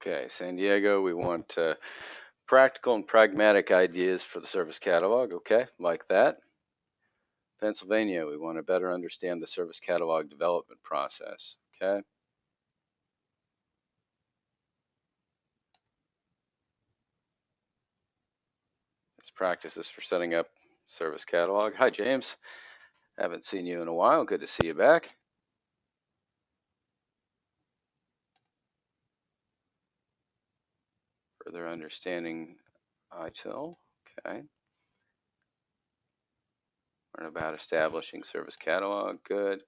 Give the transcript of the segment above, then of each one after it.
Okay, San Diego, we want practical and pragmatic ideas for the service catalog. Okay, like that. Pennsylvania, we want to better understand the service catalog development process. Okay. It's practices for setting up service catalog. Hi, James. Haven't seen you in a while. Good to see you back. Further understanding ITIL. Okay. Learn about establishing service catalog. Good.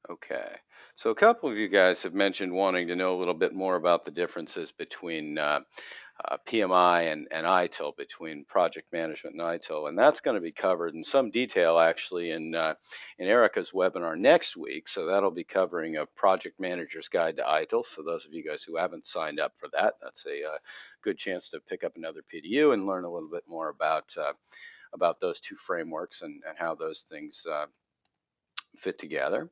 Okay. So a couple of you guys have mentioned wanting to know a little bit more about the differences between PMI and ITIL, between project management and ITIL, and that's going to be covered in some detail actually in Erica's webinar next week. So that'll be covering a project manager's guide to ITIL. So those of you guys who haven't signed up for that, that's a good chance to pick up another PDU and learn a little bit more about those two frameworks and how those things fit together.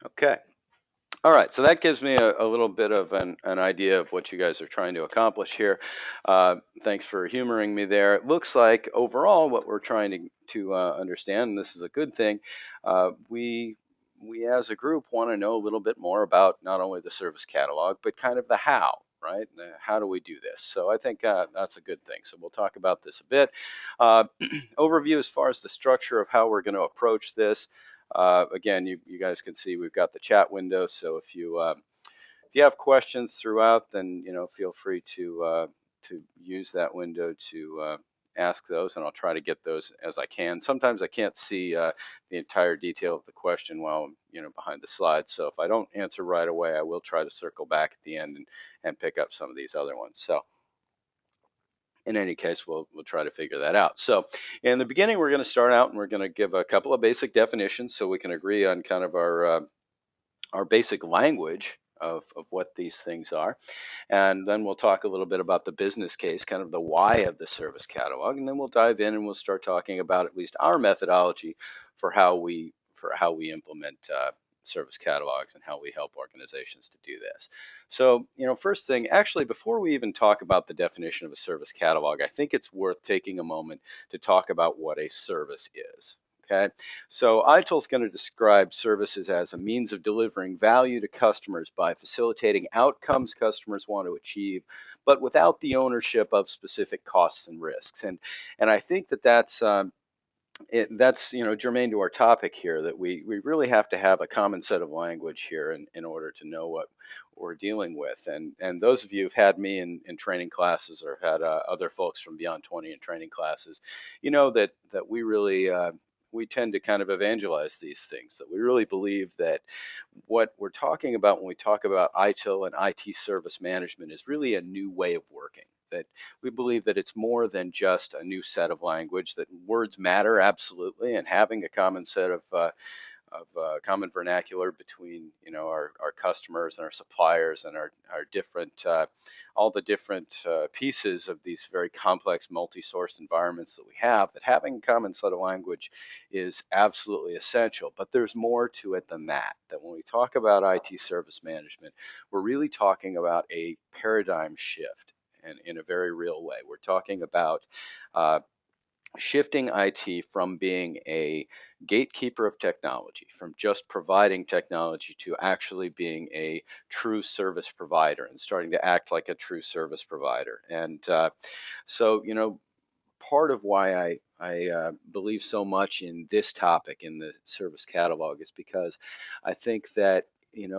Okay. All right, so that gives me a little bit of an idea of what you guys are trying to accomplish here. Thanks for humoring me there. It looks like overall what we're trying to understand, and this is a good thing, we as a group want to know a little bit more about not only the service catalog, but kind of the how, right? How do we do this? So I think that's a good thing. So we'll talk about this a bit. Overview as far as the structure of how we're going to approach this. Again, you guys can see we've got the chat window. So if you have questions throughout, then feel free to use that window to ask those, and I'll try to get those as I can. Sometimes I can't see the entire detail of the question while I'm behind the slides. So if I don't answer right away, I will try to circle back at the end and pick up some of these other ones. So in any case, we'll try to figure that out. So in the beginning, we're going to start out and we're going to give a couple of basic definitions so we can agree on kind of our basic language of what these things are. And then we'll talk a little bit about the business case, kind of the why of the service catalog. And then we'll dive in and we'll start talking about at least our methodology for how we implement service catalogs and how we help organizations to do this. So, first thing, actually, before we even talk about the definition of a service catalog, I think it's worth taking a moment to talk about what a service is. Okay, so ITIL is going to describe services as a means of delivering value to customers by facilitating outcomes customers want to achieve, but without the ownership of specific costs and risks. And I think that's germane to our topic here, that we really have to have a common set of language here in order to know what we're dealing with. And those of you who've had me in training classes or had other folks from Beyond 20 in training classes, that we tend to kind of evangelize these things, that we really believe that what we're talking about when we talk about ITIL and IT service management is really a new way of working, that we believe that it's more than just a new set of language, that words matter absolutely, and having a common set of common vernacular between our customers and our suppliers and our different all the different pieces of these very complex multi-sourced environments that we have, that having a common set of language is absolutely essential. But there's more to it than that, that when we talk about IT service management, we're really talking about a paradigm shift, and in a very real way. We're talking about shifting IT from being a gatekeeper of technology, from just providing technology, to actually being a true service provider and starting to act like a true service provider. And so, part of why I believe so much in this topic, in the service catalog, is because I think that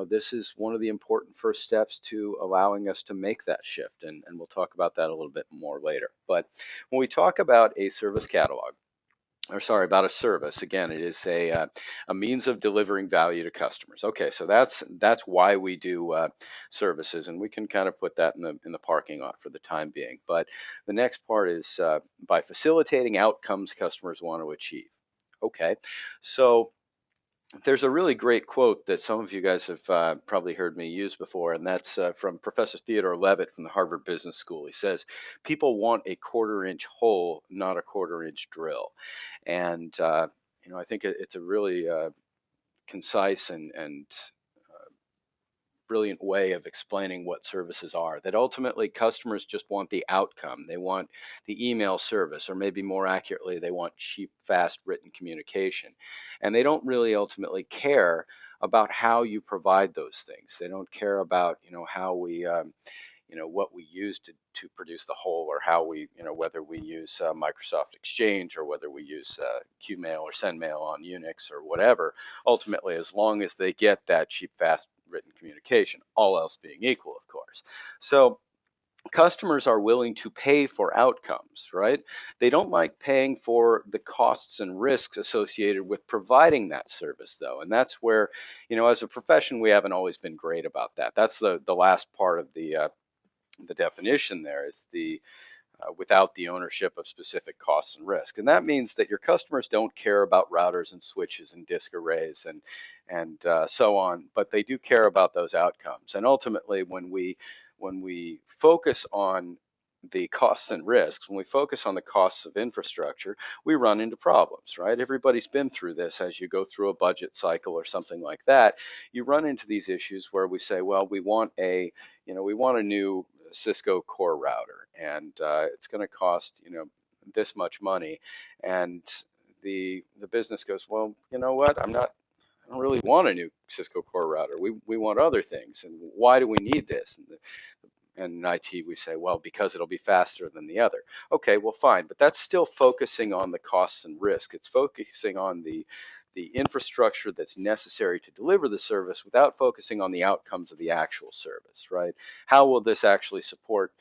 this is one of the important first steps to allowing us to make that shift, and we'll talk about that a little bit more later. But when we talk about a service catalog, or sorry, about a service. Again, it is a means of delivering value to customers. Okay, so that's why we do services, and we can kind of put that in the parking lot for the time being. But the next part is by facilitating outcomes customers want to achieve. Okay, so there's a really great quote that some of you guys have probably heard me use before, and that's from Professor Theodore Levitt from the Harvard Business School. He says, "People want a quarter-inch hole, not a quarter-inch drill." And I think it's a really concise and brilliant way of explaining what services are. That ultimately customers just want the outcome. They want the email service, or maybe more accurately, they want cheap, fast written communication. And they don't really ultimately care about how you provide those things. They don't care about, how we what we use to produce the whole, or how we, whether we use Microsoft Exchange, or whether we use Qmail or SendMail on Unix or whatever. Ultimately, as long as they get that cheap, fast written communication, all else being equal, of course. So customers are willing to pay for outcomes, right? They don't like paying for the costs and risks associated with providing that service, though. And that's where, as a profession, we haven't always been great about that. That's the last part of the definition there, is the without the ownership of specific costs and risk. And that means that your customers don't care about routers and switches and disk arrays and so on, but they do care about those outcomes. And ultimately, when we focus on the costs and risks, when we focus on the costs of infrastructure, we run into problems, right? Everybody's been through this. As you go through a budget cycle or something like that, you run into these issues where we say, well, we want a new Cisco core router, and it's going to cost this much money, and the business goes, well, you know what? I don't really want a new Cisco core router. We want other things, and why do we need this? And in IT, we say, well, because it'll be faster than the other. Okay, well, fine, but that's still focusing on the costs and risk. It's focusing on the infrastructure that's necessary to deliver the service without focusing on the outcomes of the actual service, right? How will this actually support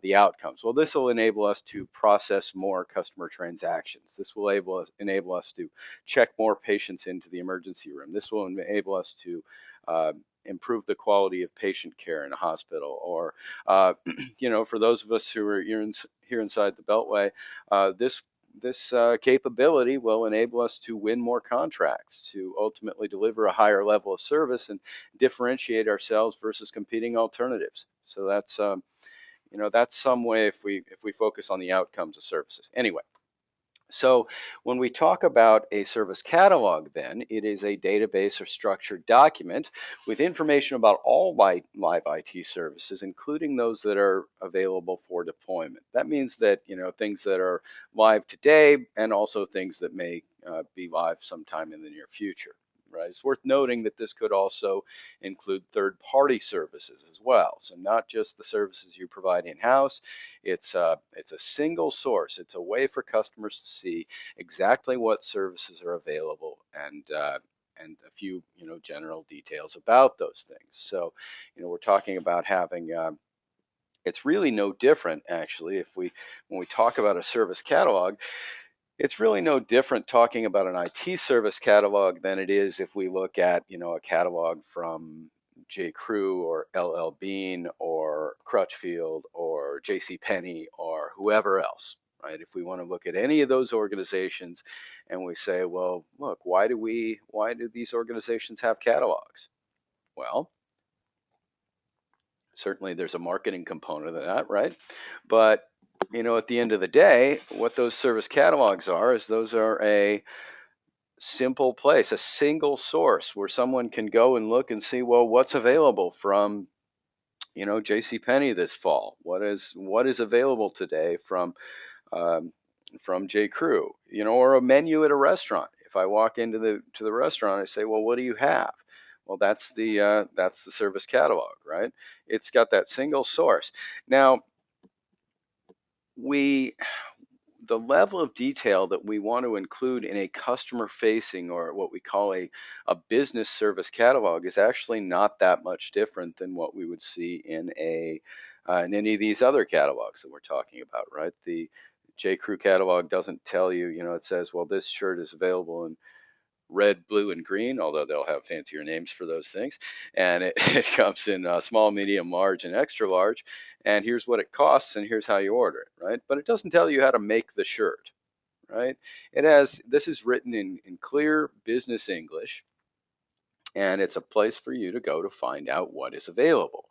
the outcomes? Well, this will enable us to process more customer transactions. This will enable us to check more patients into the emergency room. This will enable us to improve the quality of patient care in a hospital, or for those of us who are here inside the Beltway, this capability will enable us to win more contracts, to ultimately deliver a higher level of service and differentiate ourselves versus competing alternatives. So that's some way if we focus on the outcomes of services. Anyway, so when we talk about a service catalog, then it is a database or structured document with information about all live IT services, including those that are available for deployment. That means that things that are live today, and also things that may be live sometime in the near future. Right. It's worth noting that this could also include third-party services as well. So not just the services you provide in-house. It's a single source. It's a way for customers to see exactly what services are available, and a few general details about those things. So we're talking about having it's really no different, actually, when we talk about a service catalog. It's really no different talking about an IT service catalog than it is if we look at, a catalog from J. Crew or LL Bean or Crutchfield or J.C. Penney or whoever else, right? If we want to look at any of those organizations and we say, well, look, why do these organizations have catalogs? Well, certainly there's a marketing component of that, right? But at the end of the day, what those service catalogs are is those are a simple place, a single source where someone can go and look and see, well, what's available from J.C. Penney this fall. What is available today from J. Crew, or a menu at a restaurant. If I walk into the restaurant, I say, well, what do you have? Well, that's the service catalog, right? It's got that single source. Now, we the level of detail that we want to include in a customer facing, or what we call a business service catalog, is actually not that much different than what we would see in any of these other catalogs that we're talking about, right? The J. Crew catalog doesn't tell you, it says, well, this shirt is available in red, blue, and green, although they'll have fancier names for those things. And it, it comes in small, medium, large, and extra large. And here's what it costs, and here's how you order it, right? But it doesn't tell you how to make the shirt, right? This is written in clear business English, and it's a place for you to go to find out what is available.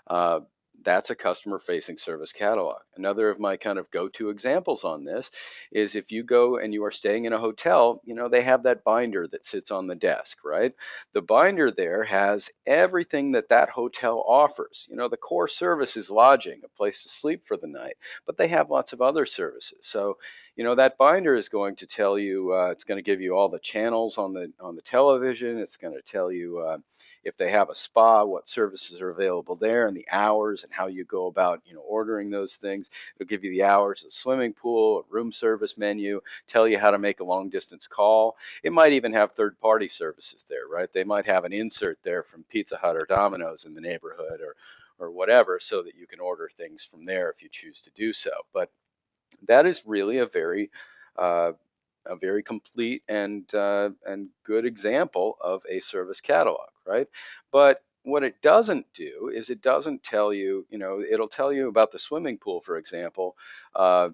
Uh, that's a customer facing service catalog. Another of my kind of go-to examples on this is if you go and you are staying in a hotel, they have that binder that sits on the desk, right? The binder there has everything that that hotel offers. The core service is lodging, a place to sleep for the night, but they have lots of other services. So that binder is going to tell you, it's going to give you all the channels on the television. It's going to tell you if they have a spa, what services are available there, and the hours, and how you go about ordering those things. It'll give you the hours of the swimming pool, a room service menu, tell you how to make a long distance call. It might even have third party services there, right? They might have an insert there from Pizza Hut or Domino's in the neighborhood, or whatever, so that you can order things from there if you choose to do so. But that is really uh, a very complete and good example of a service catalog, right? But what it doesn't do is it doesn't tell you, it'll tell you about the swimming pool, for example, uh,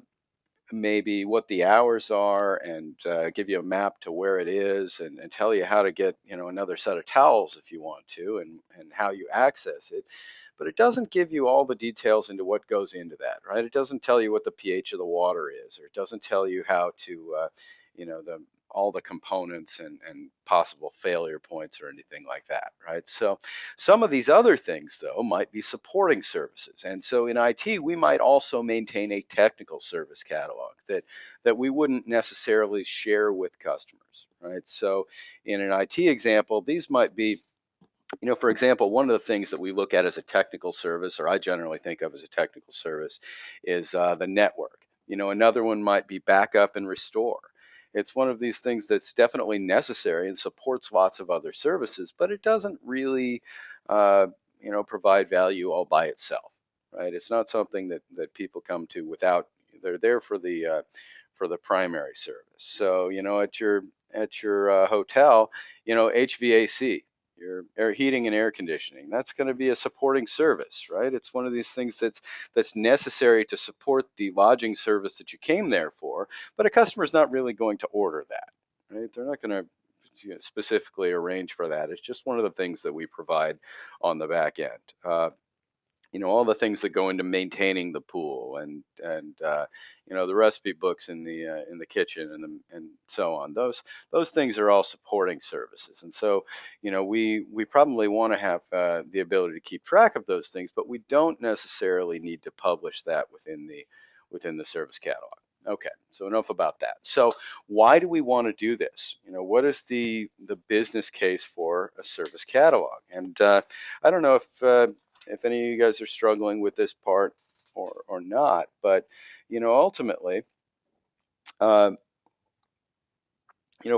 maybe what the hours are, and give you a map to where it is, and tell you how to get another set of towels if you want to, and how you access it. But it doesn't give you all the details into what goes into that, right? It doesn't tell you what the pH of the water is, or it doesn't tell you how to the all the components and possible failure points or anything like that, right? So some of these other things, though, might be supporting services. And so in IT, we might also maintain a technical service catalog that we wouldn't necessarily share with customers, right? So in an IT example, these might be, for example, one of the things that we look at as a technical service, or I generally think of as a technical service, is the network. Another one might be backup and restore. It's one of these things that's definitely necessary and supports lots of other services, but it doesn't really, provide value all by itself, right? It's not something that people come to without. They're there for the primary service. So, at your hotel, HVAC, your air heating and air conditioning, that's going to be a supporting service, right? It's one of these things that's necessary to support the lodging service that you came there for, but a customer is not really going to order that, right? They're not going to specifically arrange for that. It's just one of the things that we provide on the back end. All the things that go into maintaining the pool, and the recipe books in the kitchen, and so on. Those things are all supporting services, and so we probably want to have the ability to keep track of those things, but we don't necessarily need to publish that within the service catalog. Okay, so enough about that. So why do we want to do this? What is the business case for a service catalog? And I don't know if any of you guys are struggling with this part or not, but ultimately, uh,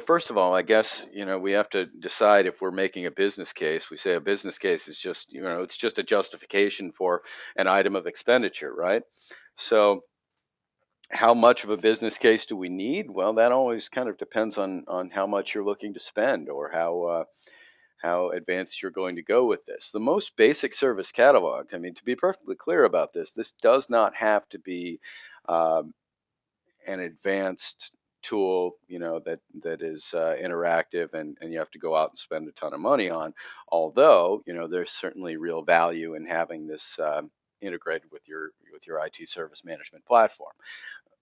first of all, I guess we have to decide if we're making a business case. We say a business case is just it's just a justification for an item of expenditure, right? So how much of a business case do we need? Well, that always kind of depends on how much you're looking to spend, or how advanced you're going to go with this. The most basic service catalog, I mean, to be perfectly clear about this does not have to be um, an advanced tool, that is interactive, and you have to go out and spend a ton of money on. Although, there's certainly real value in having this integrated with your IT service management platform.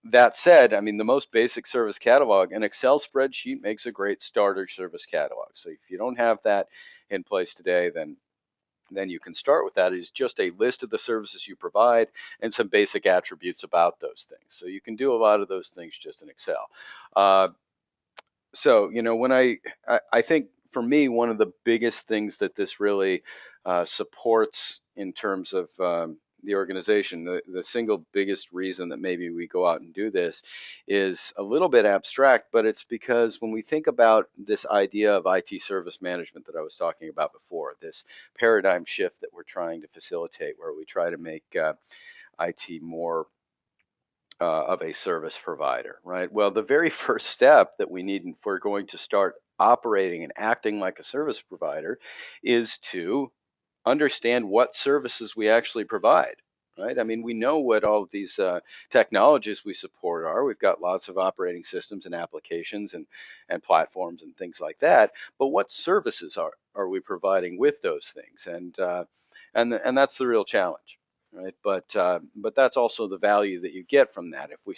That said, I mean, the most basic service catalog, an Excel spreadsheet makes a great starter service catalog. So if you don't have that in place today, then you can start with that. It's just a list of the services you provide and some basic attributes about those things. So you can do a lot of those things just in Excel. Uh, so when I think for me, one of the biggest things that this really supports in terms of the organization, the single biggest reason that maybe we go out and do this is a little bit abstract, but it's because when we think about this idea of IT service management that I was talking about before, this paradigm shift that we're trying to facilitate, where we try to make IT more of a service provider, right? Well, the very first step that we need if we're going to start operating and acting like a service provider is to understand what services we actually provide, right? I mean, we know what all of these technologies we support are. We've got lots of operating systems and applications and platforms and things like that. But what services are we providing with those things? And that's the real challenge, right? But that's also the value that you get from that. If we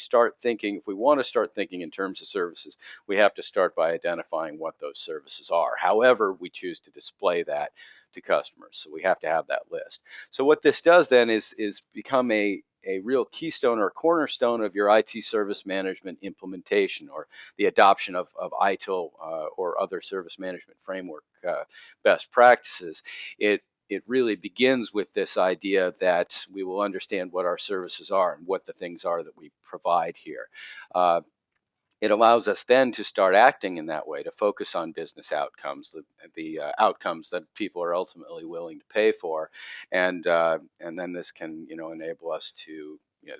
want to start thinking in terms of services, we have to start by identifying what those services are. However, we choose to display that to customers. So we have to have that list. So what this does then is become a real keystone or cornerstone of your IT service management implementation or the adoption of ITIL or other service management framework best practices. It really begins with this idea that we will understand what our services are and what the things are that we provide here. It allows us then to start acting in that way, to focus on business outcomes, the outcomes that people are ultimately willing to pay for, and then this can enable us to.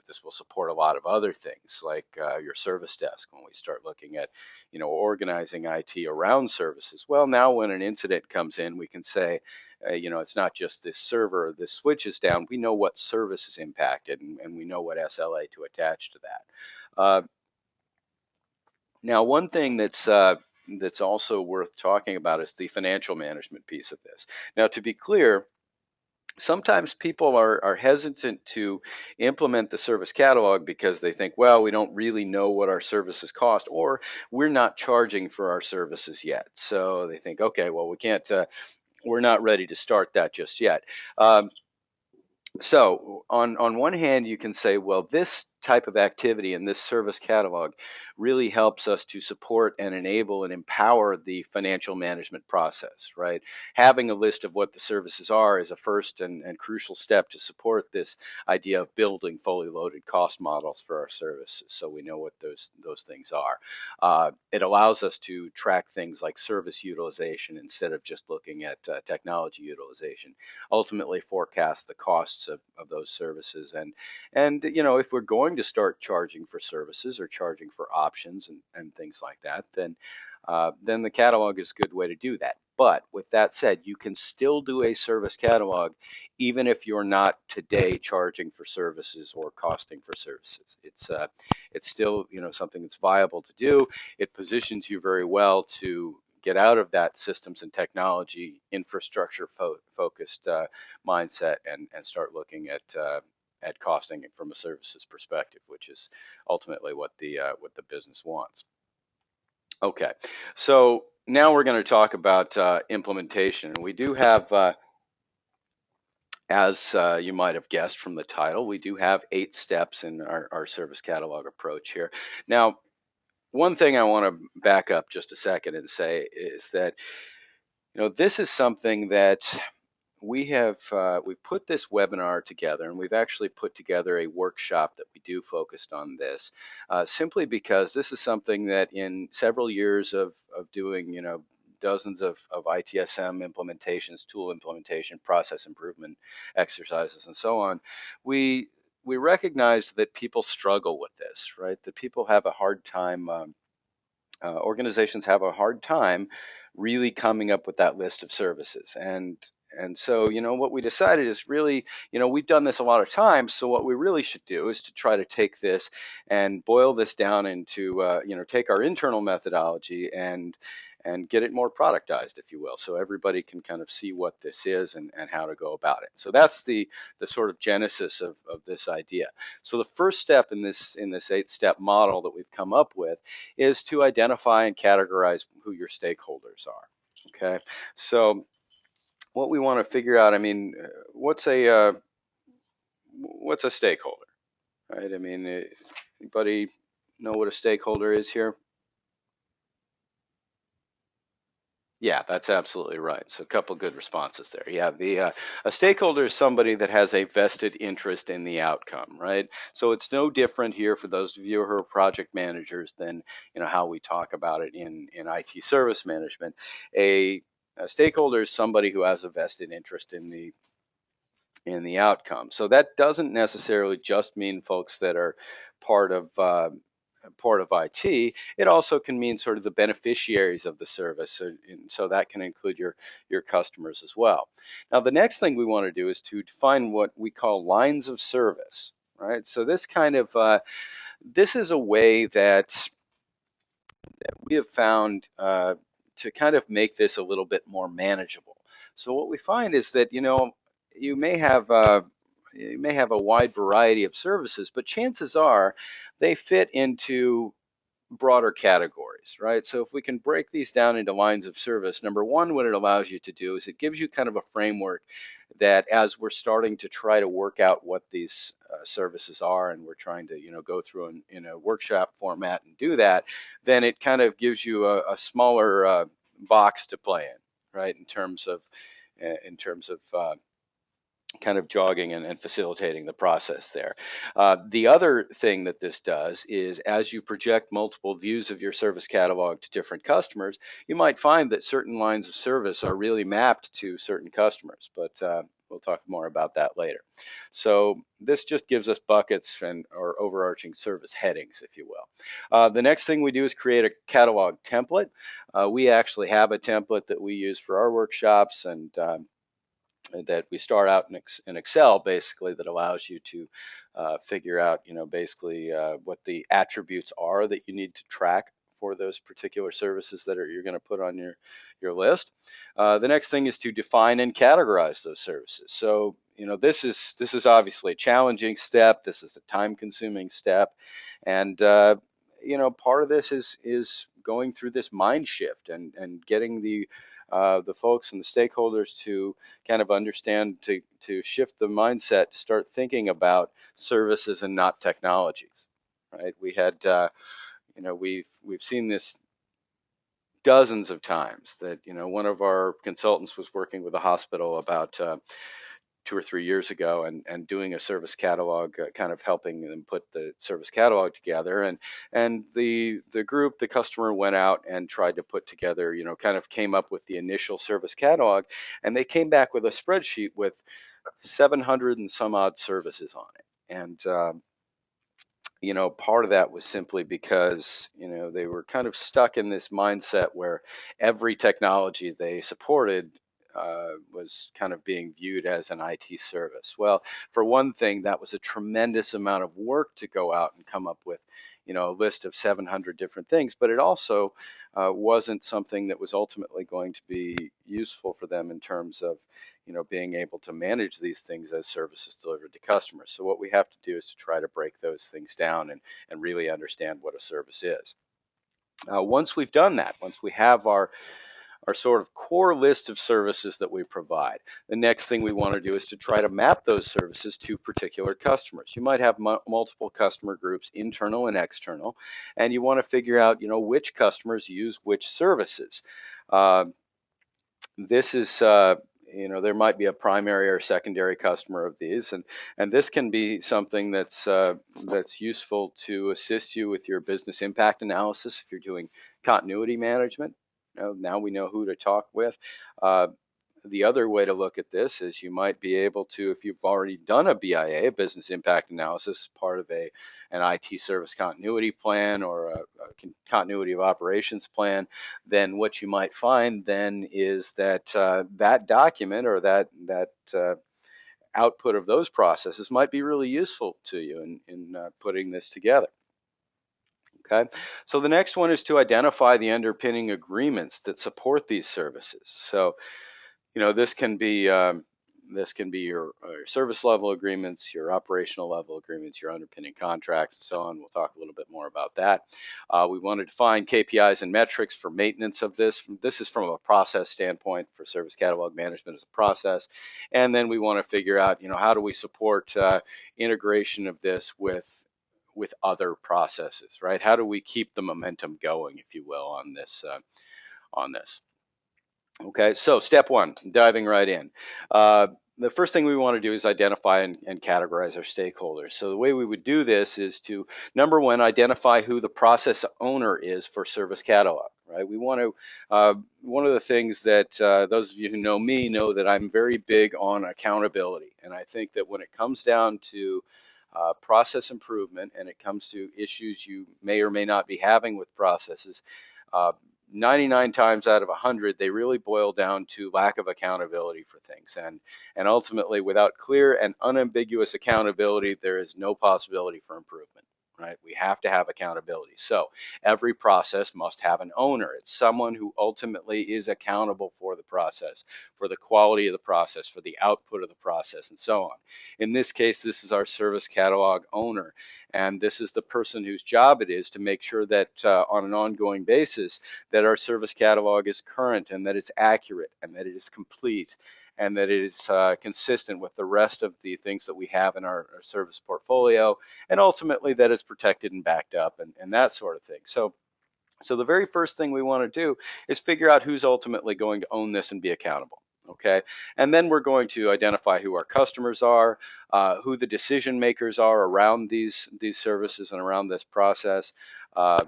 This will support a lot of other things like your service desk when we start looking at organizing IT around services. Well, now when an incident comes in, we can say, it's not just this server or this switch is down. We know what service is impacted, and we know what SLA to attach to that. Now, one thing that's also worth talking about is the financial management piece of this. Now, to be clear, sometimes people are hesitant to implement the service catalog because they think, well, we don't really know what our services cost, or we're not charging for our services yet. So they think, okay, well, we can't. We're not ready to start that just yet. So on one hand, you can say, well, this type of activity in this service catalog really helps us to support and enable and empower the financial management process, right? Having a list of what the services are is a first and crucial step to support this idea of building fully loaded cost models for our services, so we know what those things are. It allows us to track things like service utilization instead of just looking at technology utilization, ultimately forecast the costs of those services. And if we're going to start charging for services or charging for options and things like that, then the catalog is a good way to do that. But with that said, you can still do a service catalog even if you're not today charging for services or costing for services. It's still something that's viable to do. It positions you very well to get out of that systems and technology infrastructure focused mindset and start looking at costing it from a services perspective, which is ultimately what the business wants. Okay, so now we're going to talk about implementation. We do have, as you might have guessed from the title, we do have 8 steps in our service catalog approach here. Now, one thing I want to back up just a second and say is that this is something that we've put this webinar together, and we've actually put together a workshop that we do focused on this, simply because this is something that in several years of doing dozens of ITSM implementations, tool implementation, process improvement exercises, and so on, we recognized that people struggle with this, right? That people have a hard time. Organizations have a hard time really coming up with that list of services. And so, what we decided is really, we've done this a lot of times. So what we really should do is to try to take this and boil this down into, take our internal methodology and get it more productized, if you will, so everybody can kind of see what this is and how to go about it. So that's the sort of genesis of this idea. So the first step in this 8-step model that we've come up with is to identify and categorize who your stakeholders are. Okay, so what we want to figure out, I mean, what's a stakeholder, right? I mean, anybody know what a stakeholder is here? Yeah, that's absolutely right. So a couple good responses there. Yeah, a stakeholder is somebody that has a vested interest in the outcome, right? So it's no different here for those of you who are project managers than how we talk about it in IT service management. A stakeholder is somebody who has a vested interest in the outcome. So that doesn't necessarily just mean folks that are part of IT. It also can mean sort of the beneficiaries of the service, and so that can include your customers as well. Now, the next thing we want to do is to define what we call lines of service, right? So this is a way that we have found to kind of make this a little bit more manageable. So what we find is that you may have a wide variety of services, but chances are they fit into broader categories, right? So if we can break these down into lines of service, number one, what it allows you to do is it gives you kind of a framework that as we're starting to try to work out what these services are, and we're trying to go through in a workshop format and do that, then it kind of gives you a smaller box to play in, right? In terms of kind of jogging and facilitating the process there. The other thing that this does is as you project multiple views of your service catalog to different customers, you might find that certain lines of service are really mapped to certain customers, but we'll talk more about that later. So this just gives us buckets or overarching service headings, if you will. The next thing we do is create a catalog template. We actually have a template that we use for our workshops, and that we start out in Excel, basically, that allows you to figure out, basically what the attributes are that you need to track for those particular services that you're going to put on your list. The next thing is to define and categorize those services. So, this is obviously a challenging step. This is a time-consuming step, and part of this is going through this mind shift and getting the folks and the stakeholders to kind of understand, to shift the mindset, to start thinking about services and not technologies, right? We've seen this dozens of times that one of our consultants was working with a hospital about 2 or 3 years ago, and doing a service catalog, kind of helping them put the service catalog together, and the customer went out and tried to put together, kind of came up with the initial service catalog, and they came back with a spreadsheet with 700 and some odd services on it. And part of that was simply because, they were kind of stuck in this mindset where every technology they supported was kind of being viewed as an IT service. Well, for one thing, that was a tremendous amount of work to go out and come up with, a list of 700 different things, but it also wasn't something that was ultimately going to be useful for them in terms of, being able to manage these things as services delivered to customers. So what we have to do is to try to break those things down and really understand what a service is. Once we've done that, once we have our sort of core list of services that we provide, the next thing we want to do is to try to map those services to particular customers. You might have multiple customer groups, internal and external, and you want to figure out, which customers use which services. Uh, this is there might be a primary or secondary customer of these, and this can be something that's useful to assist you with your business impact analysis if you're doing continuity management. Now we know who to talk with. The other way to look at this is you might be able to, if you've already done a BIA, a business impact analysis, part of an IT service continuity plan or a continuity of operations plan, then what you might find then is that that document or that output of those processes might be really useful to you in putting this together. Okay, so the next one is to identify the underpinning agreements that support these services. So this can be your service level agreements, your operational level agreements, your underpinning contracts, and so on. We'll talk a little bit more about that. We want to define KPIs and metrics for maintenance of this. This is from a process standpoint for service catalog management as a process. And then we want to figure out, how do we support integration of this with other processes, right? How do we keep the momentum going, if you will, on this? Okay, so step one, diving right in. The first thing we want to do is identify and categorize our stakeholders. So the way we would do this is to, number one, identify who the process owner is for service catalog, right? We want to, one of the things that those of you who know me know that I'm very big on accountability. And I think that when it comes down to process improvement, and it comes to issues you may or may not be having with processes, uh, 99 times out of 100, they really boil down to lack of accountability for things. And ultimately, without clear and unambiguous accountability, there is no possibility for improvement. Right? We have to have accountability. So every process must have an owner. It's someone who ultimately is accountable for the process, for the quality of the process, for the output of the process, and so on. In this case, this is our service catalog owner. And this is the person whose job it is to make sure that on an ongoing basis that our service catalog is current and that it's accurate and that it is complete and that it is consistent with the rest of the things that we have in our service portfolio, and ultimately that it's protected and backed up and that sort of thing. So the very first thing we want to do is figure out who's ultimately going to own this and be accountable. Okay, and then we're going to identify who our customers are, who the decision makers are around these services and around this process. Uh,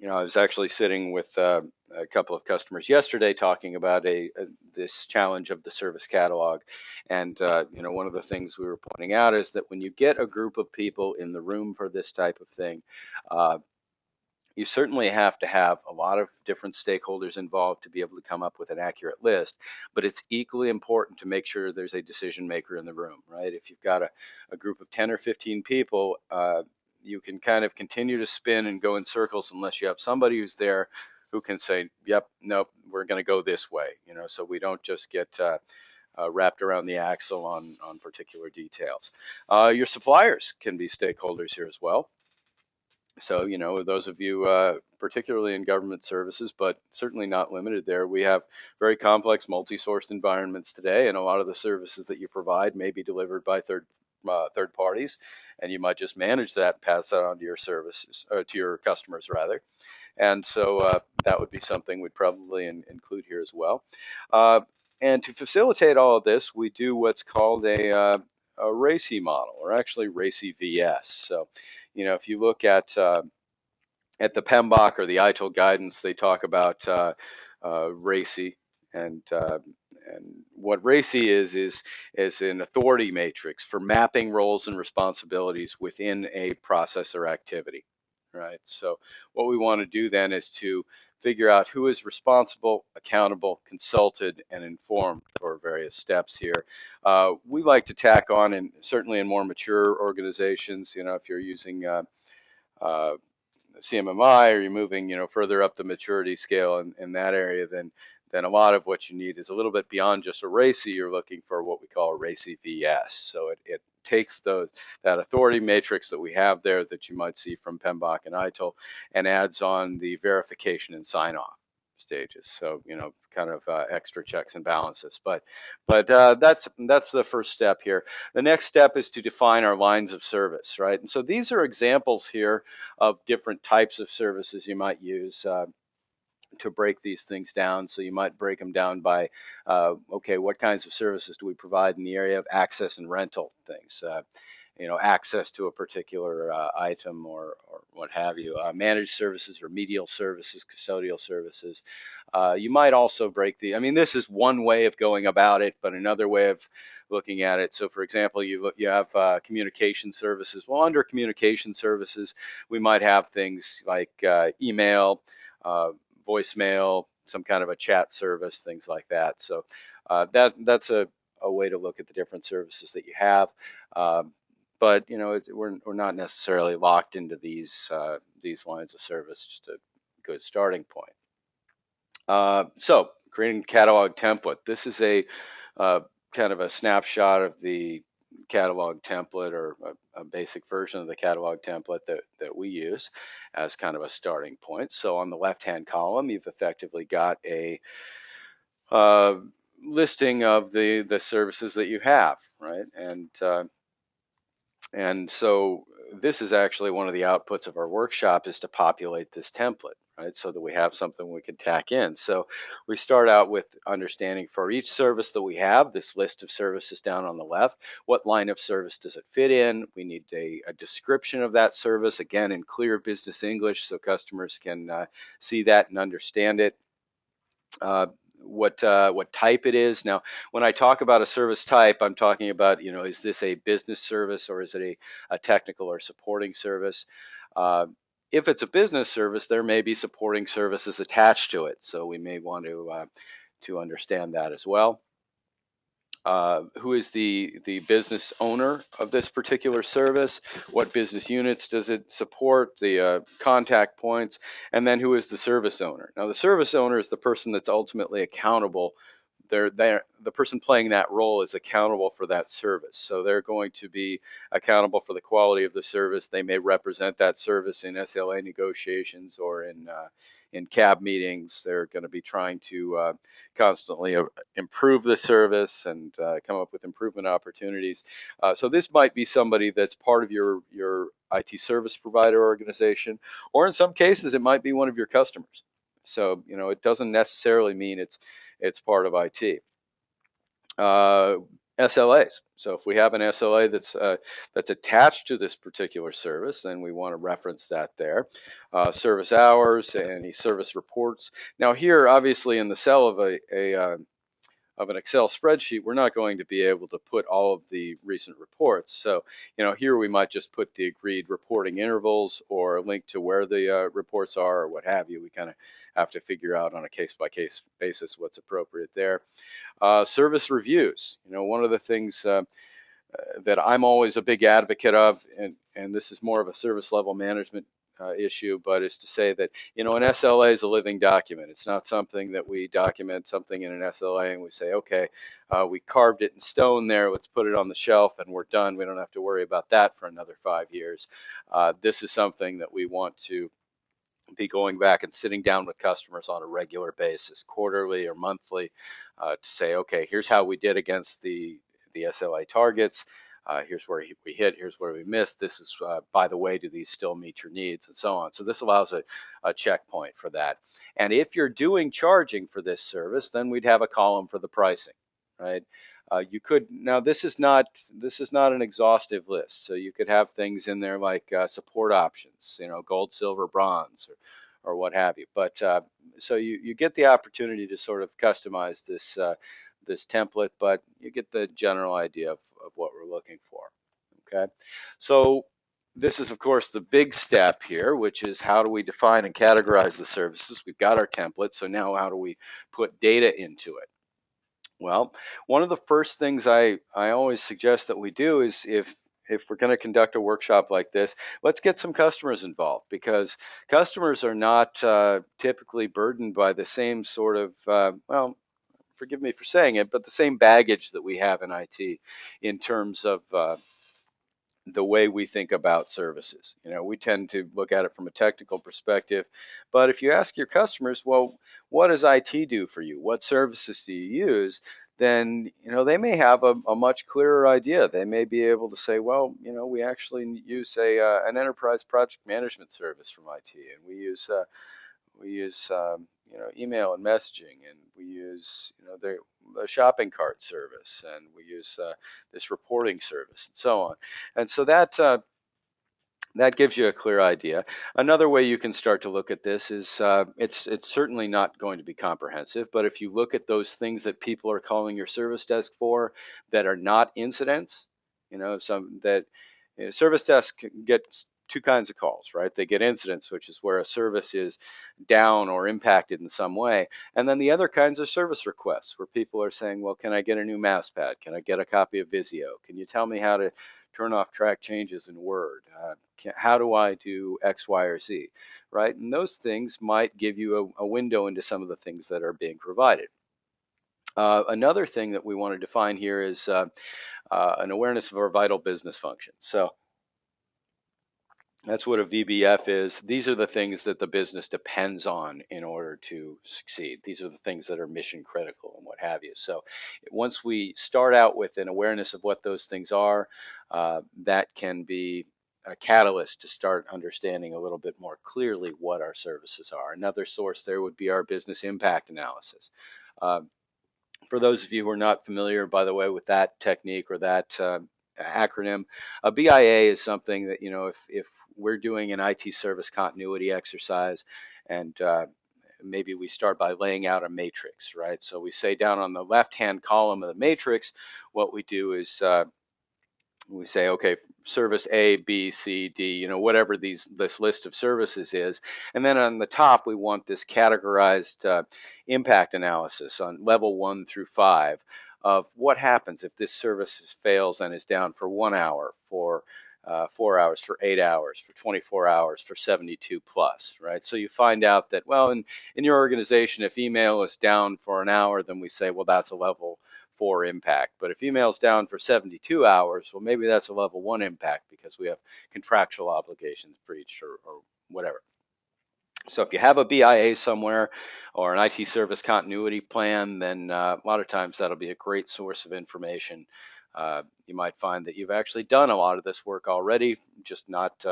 I was actually sitting with a couple of customers yesterday talking about this challenge of the service catalog, and one of the things we were pointing out is that when you get a group of people in the room for this type of thing, uh, you certainly have to have a lot of different stakeholders involved to be able to come up with an accurate list, but it's equally important to make sure there's a decision maker in the room, right? If you've got a group of 10 or 15 people, you can kind of continue to spin and go in circles unless you have somebody who's there who can say, yep, nope, we're going to go this way, so we don't just get wrapped around the axle on particular details. Your suppliers can be stakeholders here as well. So, those of you, particularly in government services, but certainly not limited there, we have very complex multi-sourced environments today, and a lot of the services that you provide may be delivered by third parties, and you might just manage that, and pass that on to your services, or to your customers rather. And so that would be something we'd probably include here as well. Uh, and to facilitate all of this, we do what's called a RACI model, or actually RACI VS. So, if you look at the PMBOK or the ITIL guidance, they talk about RACI, and what RACI is an authority matrix for mapping roles and responsibilities within a process or activity, right? So what we want to do then is to figure out who is responsible, accountable, consulted, and informed for various steps here. We like to tack on, and certainly in more mature organizations, if you're using uh, CMMI, or you're moving, further up the maturity scale in that area, then a lot of what you need is a little bit beyond just a RACI. You're looking for what we call a RACI VS. So it takes that authority matrix that we have there that you might see from PMBOK and ITIL and adds on the verification and sign-off stages. So, kind of extra checks and balances. But that's the first step here. The next step is to define our lines of service, right? And so these are examples here of different types of services you might use to break these things down. So you might break them down by, okay, what kinds of services do we provide in the area of access and rental things? Access to a particular item or what have you. Managed services, remedial services, custodial services. You might also I mean, this is one way of going about it, but another way of looking at it. So for example, you have communication services. Well, under communication services, we might have things like email, uh, voicemail, some kind of a chat service, things like that. So that's a way to look at the different services that you have. Um, but we're not necessarily locked into these lines of service. Just a good starting point. So creating catalog template. This is a uh, kind of a snapshot of the catalog template, or a basic version of the catalog template that we use as kind of a starting point. So on the left-hand column, you've effectively got a uh, listing of the services that you have, right? And so this is actually one of the outputs of our workshop, is to populate this template, right? So that we have something we can tack in. So we start out with understanding for each service that we have, this list of services down on the left, what line of service does it fit in? We need a description of that service, again, in clear business English so customers can see that and understand it. Uh, what type it is. Now, when I talk about a service type, I'm talking about, is this a business service or is it a technical or supporting service? Uh, if it's a business service, there may be supporting services attached to it, so we may want to understand that as well. Who is the business owner of this particular service? What business units does it support? The contact points, and then who is the service owner? Now, the service owner is the person that's ultimately accountable. The person playing that role is accountable for that service. So they're going to be accountable for the quality of the service. They may represent that service in SLA negotiations or in CAB meetings. They're going to be trying to constantly improve the service and come up with improvement opportunities. So this might be somebody that's part of your IT service provider organization, or in some cases, it might be one of your customers. So it doesn't necessarily mean it's part of IT. Uh, SLAs. So if we have an SLA that's attached to this particular service, then we want to reference that there. Service hours, any service reports. Now here, obviously, in the cell of an Excel spreadsheet, we're not going to be able to put all of the recent reports. So, here we might just put the agreed reporting intervals or a link to where the reports are or what have you. We kind of have to figure out on a case-by-case basis what's appropriate there. Service reviews. One of the things that I'm always a big advocate of, and this is more of a service level management issue, but is to say that, an SLA is a living document. It's not something that we document something in an SLA and we say, okay, we carved it in stone there, let's put it on the shelf and we're done. We don't have to worry about that for another 5 years. This is something that we want to be going back and sitting down with customers on a regular basis, quarterly or monthly, to say, okay, here's how we did against the SLA targets. Here's where we hit. Here's where we missed. This is, by the way, do these still meet your needs, and so on. So this allows a checkpoint for that. And if you're doing charging for this service, then we'd have a column for the pricing, right? You could now this is not an exhaustive list, so you could have things in there like support options, gold, silver, bronze, or what have you. But so you get the opportunity to sort of customize this template, but you get the general idea of what we're looking for. Okay, so this is of course the big step here, which is how do we define and categorize the services? We've got our template, so now how do we put data into it? Well, one of the first things I always suggest that we do is if we're going to conduct a workshop like this, let's get some customers involved, because customers are not typically burdened by the same sort of, well, forgive me for saying it, but the same baggage that we have in IT in terms of the way we think about services. We tend to look at it from a technical perspective, but if you ask your customers, well, what does IT do for you? What services do you use? Then, they may have a much clearer idea. They may be able to say, well, we actually use an enterprise project management service from IT, and we use email and messaging, and we use the shopping cart service, and we use this reporting service, and so on. And so that gives you a clear idea. Another way you can start to look at this is it's certainly not going to be comprehensive, but if you look at those things that people are calling your service desk for that are not incidents, some that service desk gets two kinds of calls, right? They get incidents, which is where a service is down or impacted in some way. And then the other kinds of service requests where people are saying, well, can I get a new mouse pad? Can I get a copy of Visio? Can you tell me how to turn off track changes in Word? How do I do X, Y, or Z, right? And those things might give you a window into some of the things that are being provided. Another thing that we want to define here is an awareness of our vital business functions. So that's what a VBF is. These are the things that the business depends on in order to succeed. These are the things that are mission critical and what have you. So once we start out with an awareness of what those things are, that can be a catalyst to start understanding a little bit more clearly what our services are. Another source there would be our business impact analysis. Uh, for those of you who are not familiar, by the way, with that technique or that acronym, a BIA is something that, if we're doing an IT service continuity exercise and maybe we start by laying out a matrix, right? So we say down on the left-hand column of the matrix, what we do is we say, okay, service A, B, C, D, whatever this list of services is. And then on the top, we want this categorized impact analysis on level 1 through 5 of what happens if this service fails and is down for 1 hour, for 4 hours, for 8 hours, for 24 hours, for 72 plus, right? So you find out that, well, in your organization, if email is down for an hour, then we say, well, that's a level 4 impact. But if email's down for 72 hours, well, maybe that's a level 1 impact because we have contractual obligations breached or whatever. So if you have a BIA somewhere or an IT service continuity plan, then a lot of times that'll be a great source of information. You might find that you've actually done a lot of this work already, just not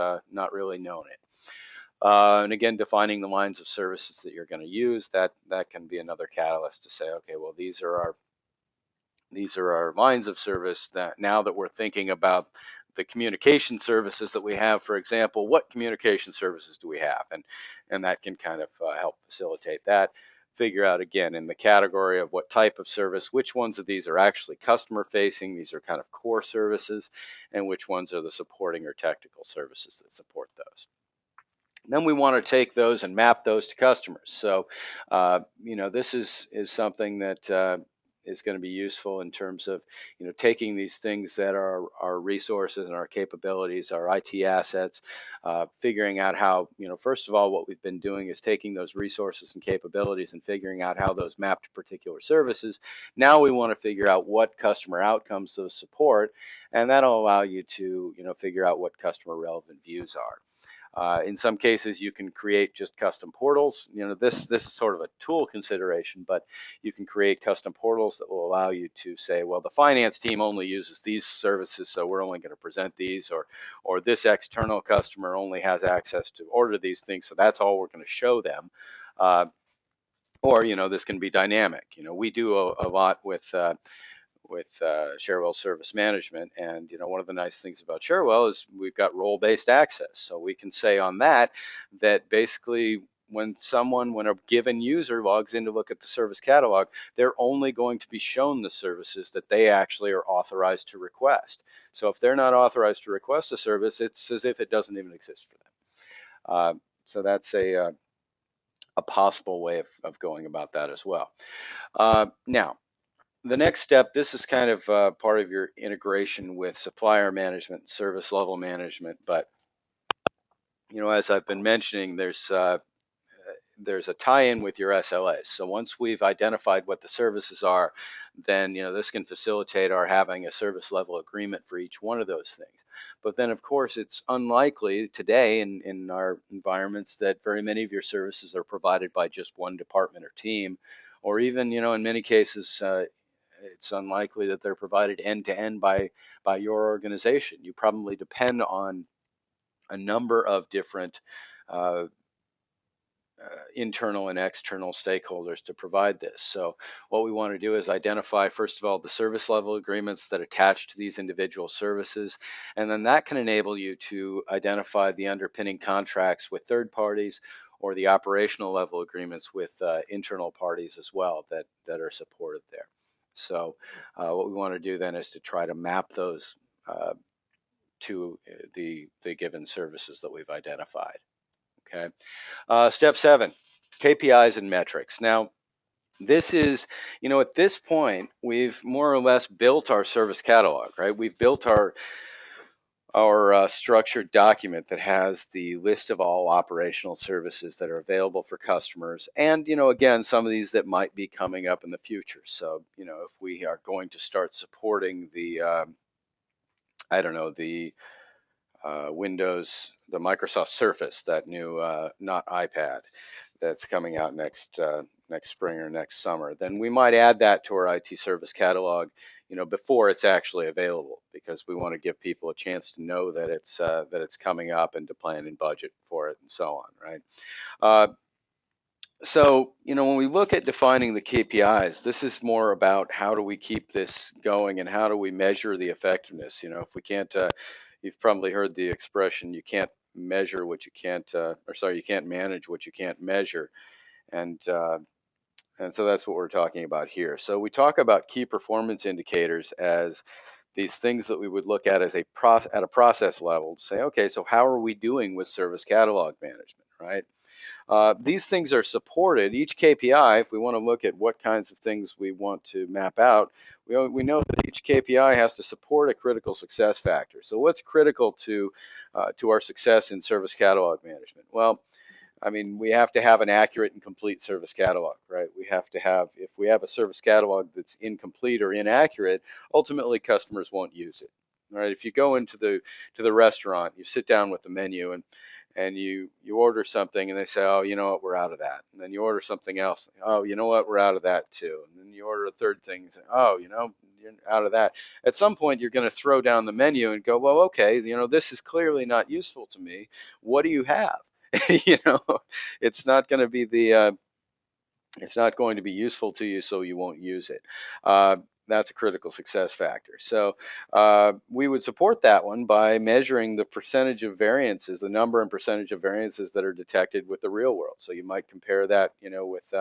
really known it. And again, defining the lines of services that you're going to use, that can be another catalyst to say, okay, well, these are our lines of service that now that we're thinking about the communication services that we have, for example, what communication services do we have? And that can kind of help facilitate that. Figure out again in the category of what type of service, which ones of these are actually customer facing, these are kind of core services, and which ones are the supporting or technical services that support those. Then we want to take those and map those to customers. So, this is something that is going to be useful in terms of, taking these things that are our resources and our capabilities, our IT assets, figuring out how, first of all, what we've been doing is taking those resources and capabilities and figuring out how those map to particular services. Now we want to figure out what customer outcomes those support, and that'll allow you to, figure out what customer relevant views are. In some cases, you can create just custom portals. This is sort of a tool consideration, but you can create custom portals that will allow you to say, well, the finance team only uses these services, so we're only going to present these, or this external customer only has access to order these things, so that's all we're going to show them. Or this can be dynamic. We do a lot with Cherwell Service Management. And one of the nice things about Cherwell is we've got role-based access. So we can say on that basically when a given user logs in to look at the service catalog, they're only going to be shown the services that they actually are authorized to request. So if they're not authorized to request a service, it's as if it doesn't even exist for them. So that's a possible way of going about that as well. Now, the next step, this is kind of part of your integration with supplier management, service level management. But as I've been mentioning, there's a tie-in with your SLAs. So once we've identified what the services are, then this can facilitate our having a service level agreement for each one of those things. But then, of course, it's unlikely today in our environments that very many of your services are provided by just one department or team, or even in many cases. It's unlikely that they're provided end to end by your organization. You probably depend on a number of different uh, internal and external stakeholders to provide this. So what we want to do is identify, first of all, the service level agreements that attach to these individual services, and then that can enable you to identify the underpinning contracts with third parties or the operational level agreements with internal parties as well that are supported there. So what we want to do then is to try to map those to the given services that we've identified. Okay. Step 7, KPIs and metrics. Now, this is, at this point, we've more or less built our service catalog, right? We've built our structured document that has the list of all operational services that are available for customers. And, again, some of these that might be coming up in the future. So, if we are going to start supporting the, I don't know, the Windows, the Microsoft Surface, that new, not iPad, that's coming out next spring or next summer, then we might add that to our IT service catalog, before it's actually available, because we want to give people a chance to know that it's coming up and to plan and budget for it and so on, right? So, when we look at defining the KPIs, this is more about how do we keep this going and how do we measure the effectiveness. If we can't, you've probably heard the expression, you can't measure what you can't, or sorry, you can't manage what you can't measure. And so that's what we're talking about here. So we talk about key performance indicators as these things that we would look at as at a process level to say, okay, so how are we doing with service catalog management, right? These things are supported. Each KPI, if we want to look at what kinds of things we want to map out, we know that each KPI has to support a critical success factor. So what's critical to our success in service catalog management? Well, I mean, we have to have an accurate and complete service catalog, right? We have to have, if we have a service catalog that's incomplete or inaccurate, ultimately customers won't use it, right? If you go into the restaurant, you sit down with the menu and you order something and they say, oh, you know what, we're out of that. And then you order something else. Oh, you know what, we're out of that too. And then you order a third thing and say, oh, you know, you're out of that. At some point, you're going to throw down the menu and go, well, okay, you know, this is clearly not useful to me. What do you have? You know, it's not going to be it's not going to be useful to you, so you won't use it. Uh, that's a critical success factor. So we would support that one by measuring the percentage of variances, the number and percentage of variances that are detected with the real world. So you might compare that, you know, with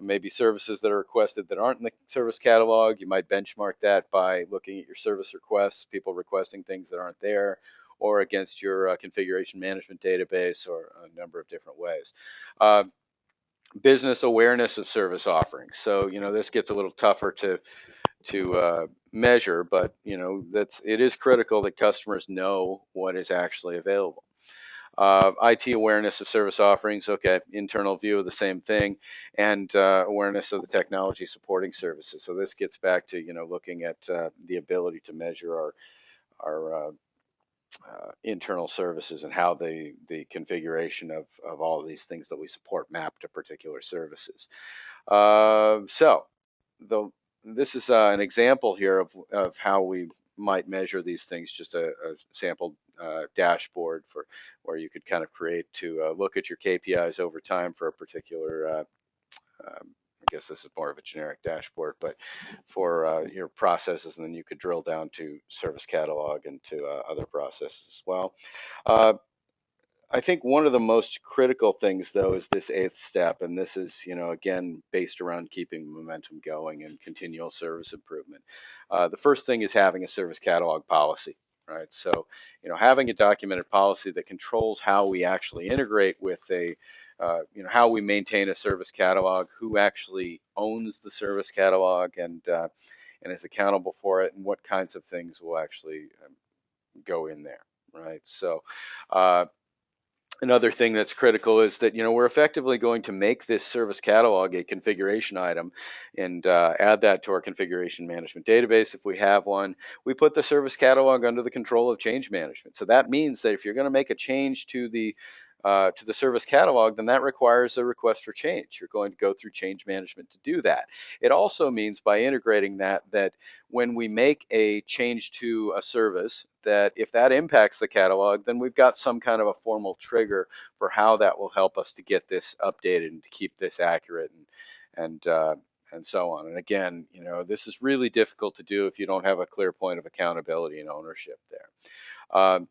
maybe services that are requested that aren't in the service catalog. You might benchmark that by looking at your service requests, people requesting things that aren't there, or against your configuration management database, or a number of different ways. Uh, Business awareness of service offerings. So, you know, this gets a little tougher to measure, but you know, it is critical that customers know what is actually available. IT awareness of service offerings, okay, internal view of the same thing, and awareness of the technology supporting services. So this gets back to, you know, looking at the ability to measure our internal services and how the configuration of all of these things that we support map to particular services. So the this is an example here of how we might measure these things, just a sample dashboard for where you could kind of create to look at your KPIs over time for a particular I guess this is more of a generic dashboard, but for your processes, and then you could drill down to service catalog and to other processes as well. Uh, I think one of the most critical things, though, is this eighth step, and this is, you know, again, based around keeping momentum going and continual service improvement. The first thing is having a service catalog policy, right? So, you know, having a documented policy that controls how we actually integrate with you know, how we maintain a service catalog, who actually owns the service catalog and is accountable for it, and what kinds of things will actually go in there, right? So. Another thing that's critical is that, you know, we're effectively going to make this service catalog a configuration item and add that to our configuration management database if we have one. We put the service catalog under the control of change management. So that means that if you're going to make a change to the service catalog, then that requires a request for change. You're going to go through change management to do that. It also means by integrating that when we make a change to a service, that if that impacts the catalog, then we've got some kind of a formal trigger for how that will help us to get this updated and to keep this accurate and so on. And again, you know, this is really difficult to do if you don't have a clear point of accountability and ownership there.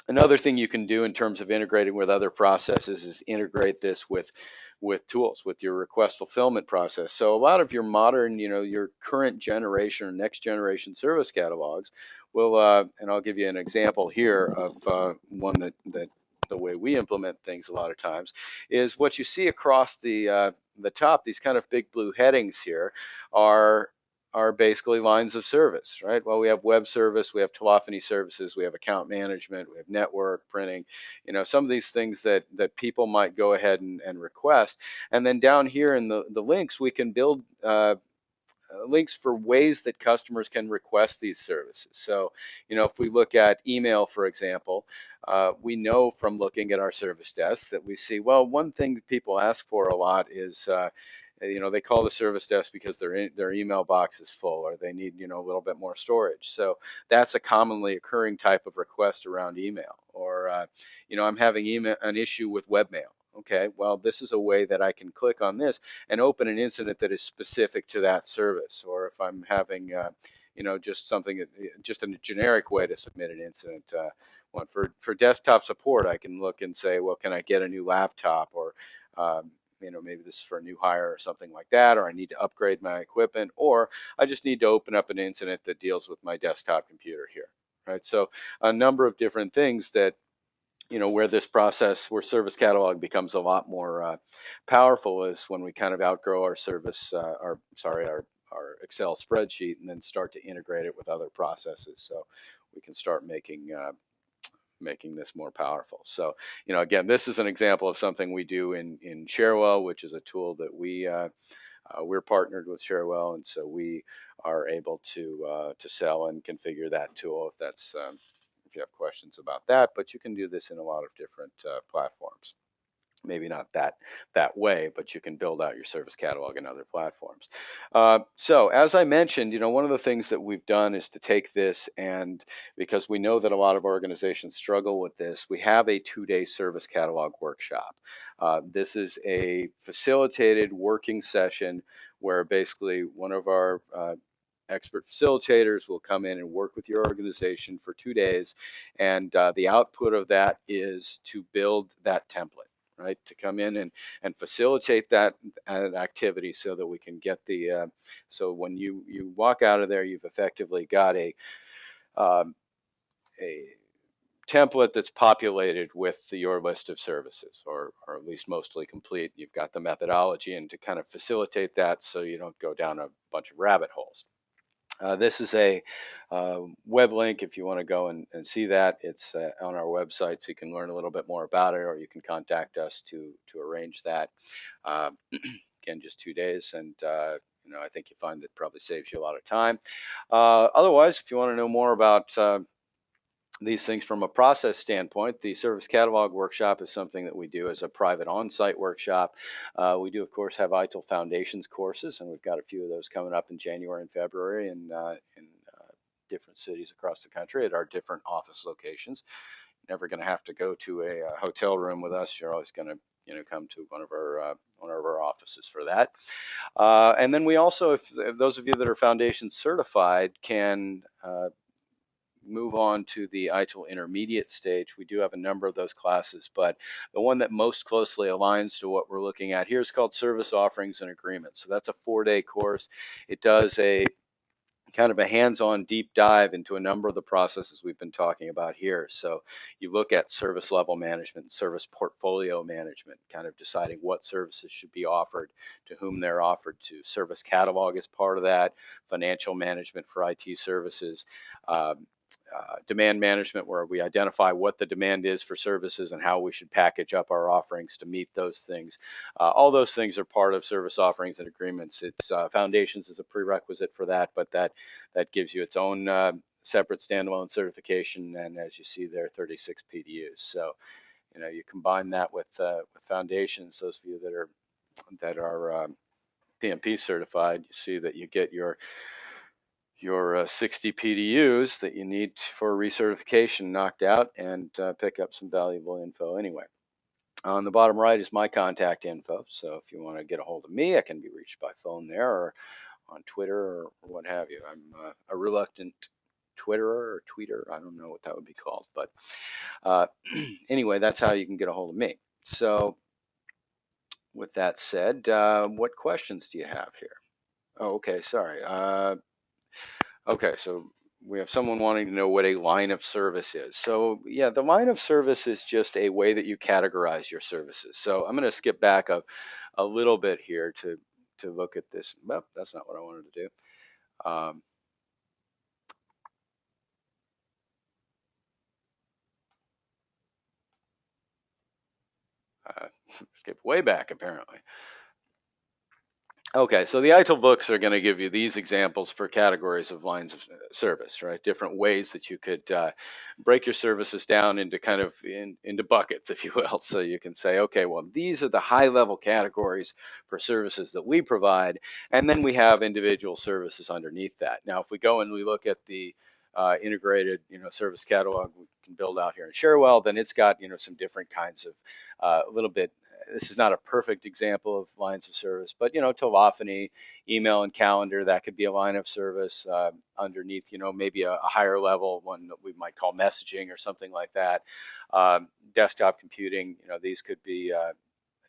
Another thing you can do in terms of integrating with other processes is integrate this with tools, with your request fulfillment process. So a lot of your modern, you know, your current generation or next generation service catalogs will, and I'll give you an example here of one that the way we implement things a lot of times is what you see across the top. These kind of big blue headings here are are basically lines of service, right? Well, we have web service, we have telephony services, we have account management, we have network printing, you know, some of these things that people might go ahead and request. And then down here in the links, we can build links for ways that customers can request these services. So, you know, if we look at email, for example, we know from looking at our service desk that we see, well, one thing people ask for a lot is, you know, they call the service desk because their email box is full or they need, you know, a little bit more storage. So that's a commonly occurring type of request around email. Or, you know, I'm having an issue with webmail. Okay, well, this is a way that I can click on this and open an incident that is specific to that service. Or if I'm having, you know, just something, just a generic way to submit an incident. For desktop support, I can look and say, well, can I get a new laptop? Or maybe this is for a new hire or something like that, or I need to upgrade my equipment, or I just need to open up an incident that deals with my desktop computer here, right? So a number of different things that, where this process, where service catalog becomes a lot more powerful is when we kind of outgrow our service, our Excel spreadsheet, and then start to integrate it with other processes. So we can start making this more powerful. So, again, this is an example of something we do in Sharewell, which is a tool that we're partnered with Sharewell, and so we are able to sell and configure that tool if you have questions about that. But you can do this in a lot of different platforms. Maybe not that way, but you can build out your service catalog in other platforms. So as I mentioned, one of the things that we've done is to take this, and because we know that a lot of organizations struggle with this, we have a 2-day service catalog workshop. This is a facilitated working session where basically one of our expert facilitators will come in and work with your organization for 2 days, and the output of that is to build that template, right? To come in and facilitate that activity so that we can get so when you walk out of there, you've effectively got um, a template that's populated with your list of services, or at least mostly complete. You've got the methodology, and to kind of facilitate that so you don't go down a bunch of rabbit holes. This is a web link if you want to go and see that. It's on our website, so you can learn a little bit more about it, or you can contact us to arrange that. Uh, Again, just 2 days, and I think you find it probably saves you a lot of time. Otherwise, if you want to know more about these things from a process standpoint, the service catalog workshop is something that we do as a private on-site workshop. We do, of course, have ITIL Foundations courses, and we've got a few of those coming up in January and February in different cities across the country at our different office locations. You're never going to have to go to a hotel room with us. You're always going to come to one of our offices for that. And then we also, if those of you that are foundation certified can move on to the ITIL intermediate stage. We do have a number of those classes, but the one that most closely aligns to what we're looking at here is called Service Offerings and Agreements. So that's a 4-day course. It does a kind of a hands-on deep dive into a number of the processes we've been talking about here. So you look at service level management, service portfolio management, kind of deciding what services should be offered, to whom they're offered to. Service catalog is part of that, financial management for IT services, demand management, where we identify what the demand is for services and how we should package up our offerings to meet those things. All those things are part of service offerings and agreements. It's Foundations is a prerequisite for that, but that gives you its own separate standalone certification, and as you see there, 36 PDUs. So you combine that with Foundations. Those of you that are PMP certified, you see that you get your 60 PDUs that you need for recertification knocked out, and pick up some valuable info anyway. On the bottom right is my contact info. So if you want to get a hold of me, I can be reached by phone there, or on Twitter, or what have you. I'm a reluctant Twitterer or tweeter. I don't know what that would be called. But anyway, that's how you can get a hold of me. So with that said, what questions do you have here? Oh, okay, sorry. Okay, so we have someone wanting to know what a line of service is. So yeah, the line of service is just a way that you categorize your services. So I'm going to skip back a little bit here to look at this. Well, that's not what I wanted to do. Um, Skip way back apparently. Okay, so the ITIL books are going to give you these examples for categories of lines of service, right? Different ways that you could break your services down into kind of into buckets, if you will. So you can say, okay, well, these are the high level categories for services that we provide, and then we have individual services underneath that. Now, if we go and we look at the integrated, service catalog we can build out here in Sharewell, then it's got, some different kinds of a little bit. This is not a perfect example of lines of service, but telephony, email, and calendar, that could be a line of service. Underneath, maybe a higher level one that we might call messaging or something like that. Desktop computing, these could be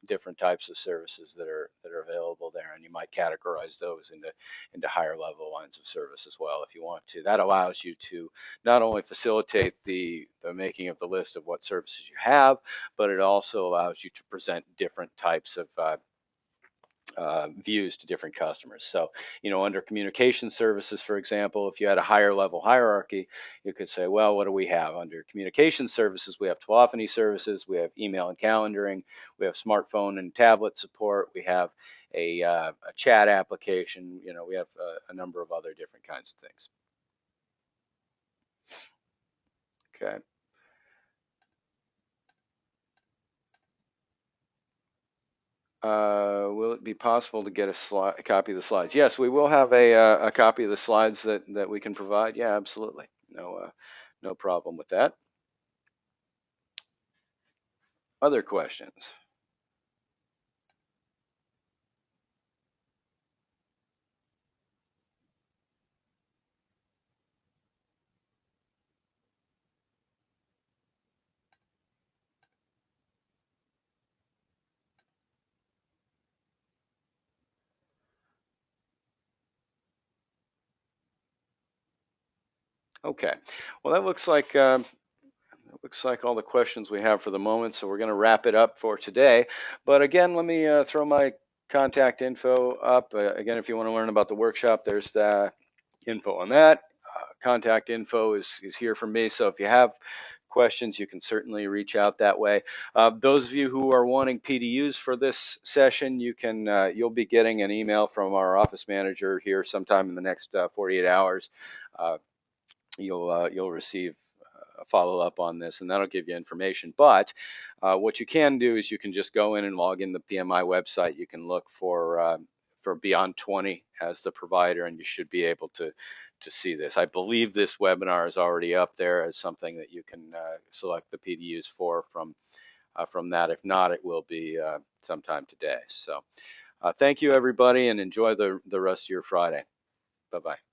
different types of services that are available there, and you might categorize those into higher level lines of service as well if you want to. That allows you to not only facilitate the making of the list of what services you have, but it also allows you to present different types of views to different customers. So, under communication services, for example, if you had a higher level hierarchy, you could say, well, what do we have? Under communication services, we have telephony services, we have email and calendaring, we have smartphone and tablet support, we have a chat application, we have a number of other different kinds of things. Okay. Will it be possible to get a copy of the slides? Yes, we will have a copy of the slides that we can provide. Yeah, absolutely. No problem with that. Other questions? Okay. Well, that looks like all the questions we have for the moment, so we're going to wrap it up for today. But again, let me throw my contact info up. Again, if you want to learn about the workshop, there's the info on that. Contact info is here for me, so if you have questions, you can certainly reach out that way. Those of you who are wanting PDUs for this session, you'll be getting an email from our office manager here sometime in the next 48 hours. Uh, you'll receive a follow up on this, and that'll give you information. But what you can do is you can just go in and log in the PMI website. You can look for Beyond 20 as the provider, and you should be able to see this. I believe this webinar is already up there as something that you can select the PDUs from that. If not, it will be sometime today. So thank you, everybody, and enjoy the rest of your Friday. Bye-bye.